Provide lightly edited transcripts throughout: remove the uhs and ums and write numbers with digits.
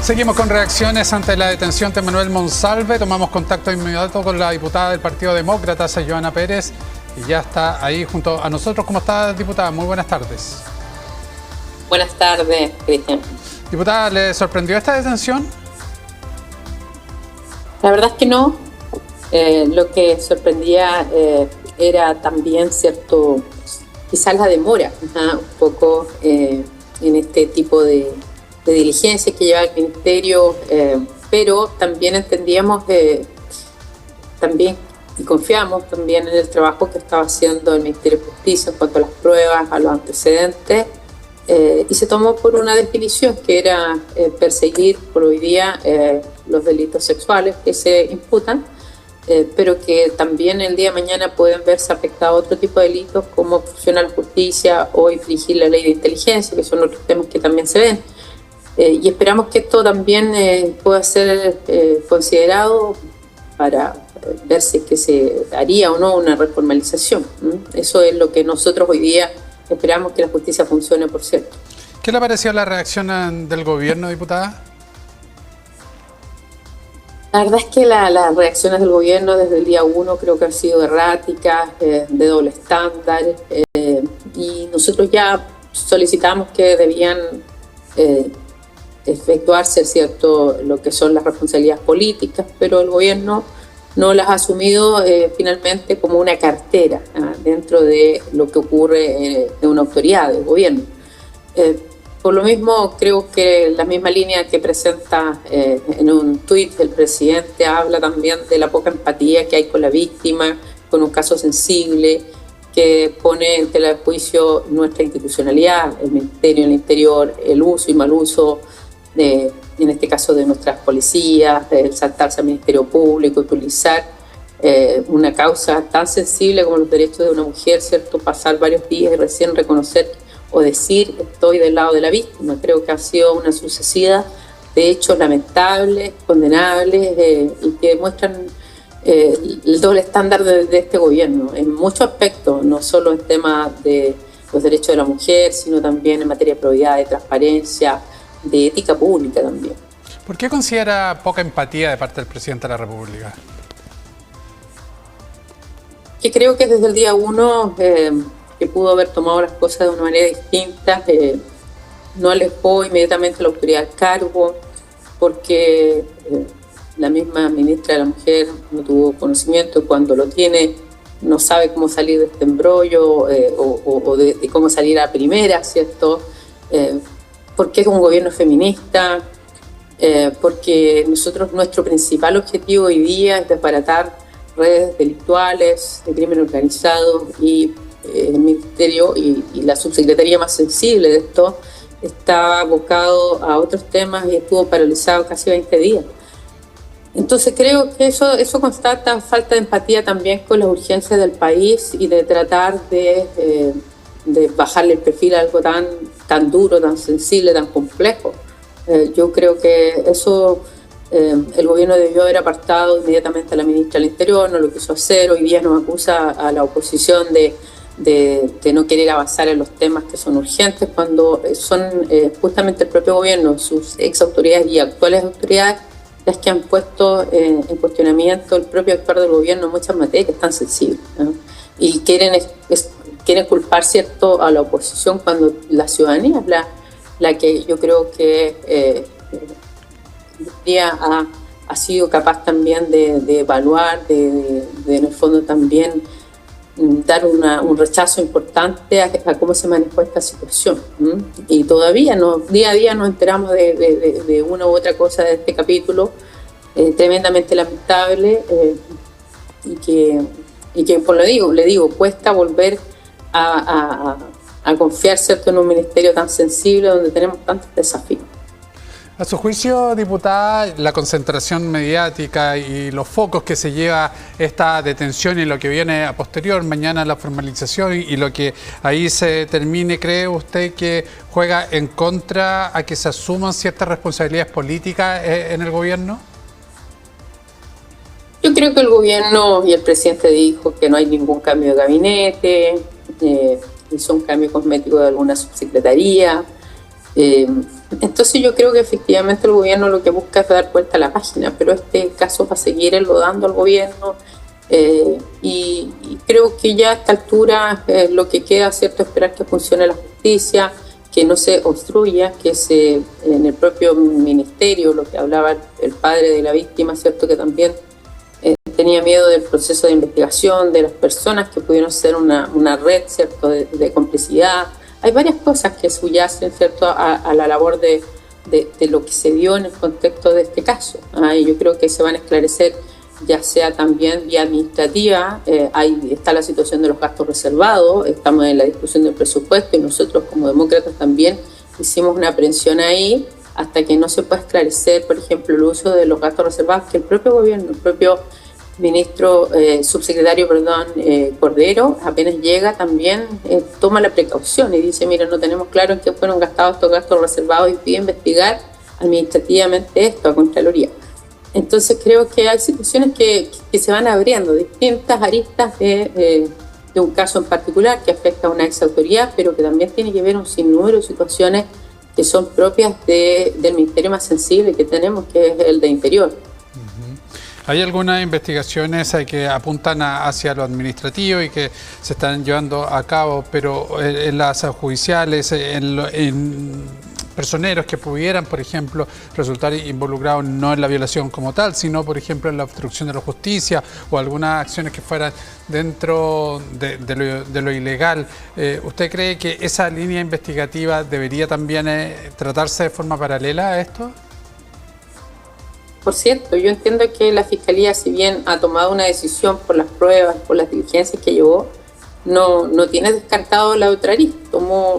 Seguimos con reacciones ante la detención de Manuel Monsalve. Tomamos contacto inmediato con la diputada del Partido Demócrata, Johanna Pérez, y ya está ahí junto a nosotros. ¿Cómo está, diputada? Muy buenas tardes. Buenas tardes, Cristian. Diputada, ¿le sorprendió esta detención? La verdad es que no. Lo que sorprendía era también cierto, quizás la demora, un poco en este tipo de diligencias que lleva el Ministerio, pero también entendíamos también y confiamos también en el trabajo que estaba haciendo el Ministerio de Justicia en cuanto a las pruebas, a los antecedentes, y se tomó por una definición que era perseguir por hoy día los delitos sexuales que se imputan, pero que también el día de mañana pueden verse afectados a otro tipo de delitos como obstrucción a la justicia o infringir la ley de inteligencia, que son otros temas que también se ven. Y esperamos que esto también pueda ser considerado para ver si es que se haría o no una reformalización. Eso es lo que nosotros hoy día esperamos, que la justicia funcione, por cierto. ¿Qué le pareció la reacción del gobierno, diputada? La verdad es que las reacciones del gobierno desde el día 1 creo que han sido erráticas, de doble estándar, y nosotros ya solicitamos que debían efectuarse, ¿cierto?, lo que son las responsabilidades políticas, pero el gobierno no las ha asumido finalmente como una cartera dentro de lo que ocurre en una autoridad del gobierno. Por lo mismo, creo que la misma línea que presenta en un tuit el presidente habla también de la poca empatía que hay con la víctima, con un caso sensible, que pone en tela de juicio nuestra institucionalidad, el Ministerio del Interior, el uso y mal uso en este caso de nuestras policías, el saltarse al Ministerio Público, utilizar una causa tan sensible como los derechos de una mujer, ¿cierto?, pasar varios días y recién reconocer o decir estoy del lado de la víctima. Creo que ha sido una sucesiva de hechos lamentables, condenables, y que demuestran el doble estándar de este gobierno en muchos aspectos, no solo en temas de los derechos de la mujer, sino también en materia de probidad, de transparencia, de ética pública también. ¿Por qué considera poca empatía de parte del presidente de la República? Que creo que desde el día 1 que pudo haber tomado las cosas de una manera distinta, no alejó inmediatamente a la autoridad al cargo, porque la misma ministra de la Mujer no tuvo conocimiento, cuando lo tiene no sabe cómo salir de este embrollo o de cómo salir a primera, ¿cierto? Porque es un gobierno feminista, porque nuestro principal objetivo hoy día es desbaratar redes delictuales, de crimen organizado, y el Ministerio y la subsecretaría más sensible de esto está abocado a otros temas y estuvo paralizado casi 20 días. Entonces creo que eso constata falta de empatía también con las urgencias del país y de tratar de bajarle el perfil a algo tan duro, tan sensible, tan complejo. Yo creo que eso el gobierno debió haber apartado inmediatamente a la ministra del Interior, no lo quiso hacer. Hoy día nos acusa a la oposición de no querer avanzar en los temas que son urgentes, cuando son justamente el propio gobierno, sus ex autoridades y actuales autoridades, las que han puesto en cuestionamiento el propio actuar del gobierno en muchas materias tan sensibles, ¿no? Y quieren culpar, ¿cierto?, a la oposición, cuando la ciudadanía es la que yo creo que ha sido capaz también de evaluar, de en el fondo también dar un rechazo importante a cómo se manejó esta situación. Y todavía día a día nos enteramos de una u otra cosa de este capítulo tremendamente lamentable, y que por le digo, cuesta volver a confiar, ¿cierto?, en un ministerio tan sensible donde tenemos tantos desafíos. A su juicio, diputada, la concentración mediática y los focos que se lleva esta detención y lo que viene a posterior, mañana la formalización y lo que ahí se termine, ¿cree usted que juega en contra a que se asuman ciertas responsabilidades políticas en el gobierno? Yo creo que el gobierno y el presidente dijo que no hay ningún cambio de gabinete, y son cambios cosméticos de alguna subsecretaría. Entonces yo creo que efectivamente el gobierno lo que busca es dar vuelta a la página, pero este caso va a seguir enlodando al gobierno y creo que ya a esta altura lo que queda, ¿cierto?, esperar que funcione la justicia, que no se obstruya, que en el propio ministerio, lo que hablaba el padre de la víctima, ¿cierto?, que también tenía miedo del proceso de investigación, de las personas que pudieron ser una red, ¿cierto?, de complicidad. Hay varias cosas que subyacen, ¿cierto?, a la labor de lo que se dio en el contexto de este caso. Y yo creo que se van a esclarecer, ya sea también vía administrativa. Ahí está la situación de los gastos reservados, estamos en la discusión del presupuesto y nosotros como demócratas también hicimos una aprehensión ahí hasta que no se pueda esclarecer, por ejemplo, el uso de los gastos reservados que el propio gobierno, el propio ministro, subsecretario, Cordero, apenas llega también toma la precaución y dice, mira, no tenemos claro en qué fueron gastados estos gastos reservados y pide investigar administrativamente esto a Contraloría. Entonces creo que hay situaciones que se van abriendo, distintas aristas de un caso en particular que afecta a una exautoridad, pero que también tiene que ver un sinnúmero de situaciones que son propias del ministerio más sensible que tenemos, que es el de Interior. Hay algunas investigaciones que apuntan hacia lo administrativo y que se están llevando a cabo, pero en las judiciales, en personeros que pudieran, por ejemplo, resultar involucrados no en la violación como tal, sino, por ejemplo, en la obstrucción de la justicia o algunas acciones que fueran dentro de lo ilegal. ¿Usted cree que esa línea investigativa debería también tratarse de forma paralela a esto? Por cierto, yo entiendo que la Fiscalía, si bien ha tomado una decisión por las pruebas, por las diligencias que llevó, no tiene descartado la otra arista.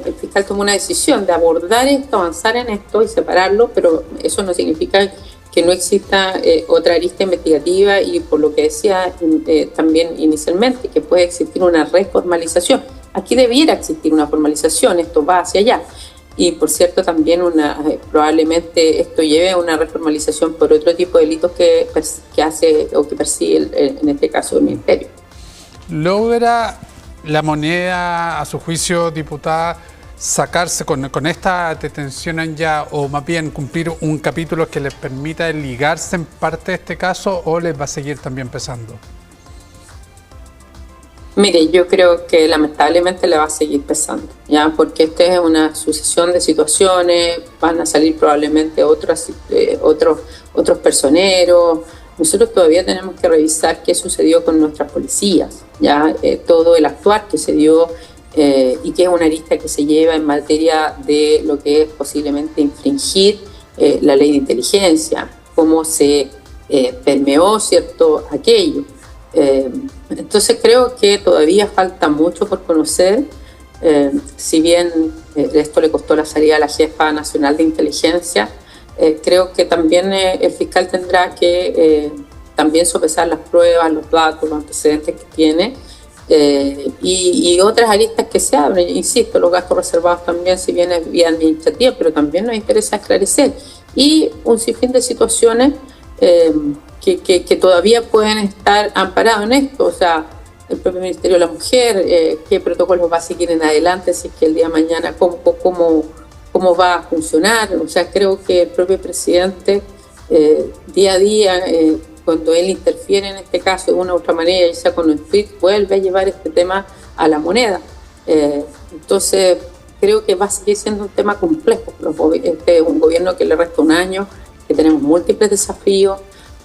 El fiscal tomó una decisión de abordar esto, avanzar en esto y separarlo, pero eso no significa que no exista otra arista investigativa y por lo que decía también inicialmente, que puede existir una reformalización. Aquí debiera existir una formalización, esto va hacia allá. Y por cierto también probablemente esto lleve a una reformalización por otro tipo de delitos que hace o que persigue en este caso el Ministerio. ¿Logra la moneda, a su juicio, diputada, sacarse con esta detención ya, o más bien cumplir un capítulo que les permita ligarse en parte de este caso, o les va a seguir también pesando? Mire, yo creo que lamentablemente le va a seguir pesando, ¿ya? Porque esta es una sucesión de situaciones, van a salir probablemente otros personeros. Nosotros todavía tenemos que revisar qué sucedió con nuestras policías, ¿ya? Todo el actuar que se dio y que es una arista que se lleva en materia de lo que es posiblemente infringir la ley de inteligencia, cómo se permeó, ¿cierto?, aquello. Entonces creo que todavía falta mucho por conocer, si bien esto le costó la salida a la jefa nacional de inteligencia, creo que también el fiscal tendrá que también sopesar las pruebas, los datos, los antecedentes que tiene y otras aristas que se abren. Insisto, los gastos reservados también, si bien es vía administrativa, pero también nos interesa esclarecer y un sinfín de situaciones que todavía pueden estar amparados en esto, o sea, el propio Ministerio de la Mujer, qué protocolos va a seguir en adelante, si es que el día de mañana cómo va a funcionar. O sea, creo que el propio presidente día a día, cuando él interfiere en este caso de una u otra manera, ya sea con un tweet, vuelve a llevar este tema a la moneda. Entonces, creo que va a seguir siendo un tema complejo. Este es un gobierno que le resta un año, que tenemos múltiples desafíos,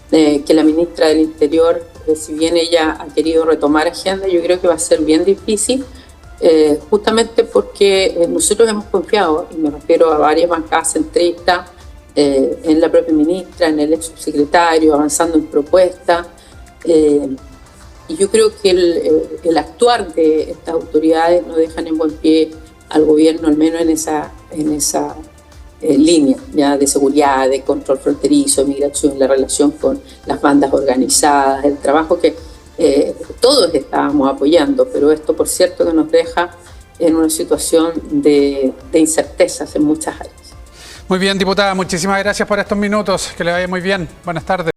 que la ministra del Interior, si bien ella ha querido retomar agenda, yo creo que va a ser bien difícil, justamente porque nosotros hemos confiado, y me refiero a varias bancadas centristas, en la propia ministra, en el ex subsecretario, avanzando en propuestas, y yo creo que el actuar de estas autoridades no dejan en buen pie al gobierno, al menos en esa línea ya de seguridad, de control fronterizo, migración, la relación con las bandas organizadas, el trabajo que todos estábamos apoyando, pero esto, por cierto, que nos deja en una situación de incertezas en muchas áreas. Muy bien, diputada, muchísimas gracias por estos minutos, que le vaya muy bien. Buenas tardes.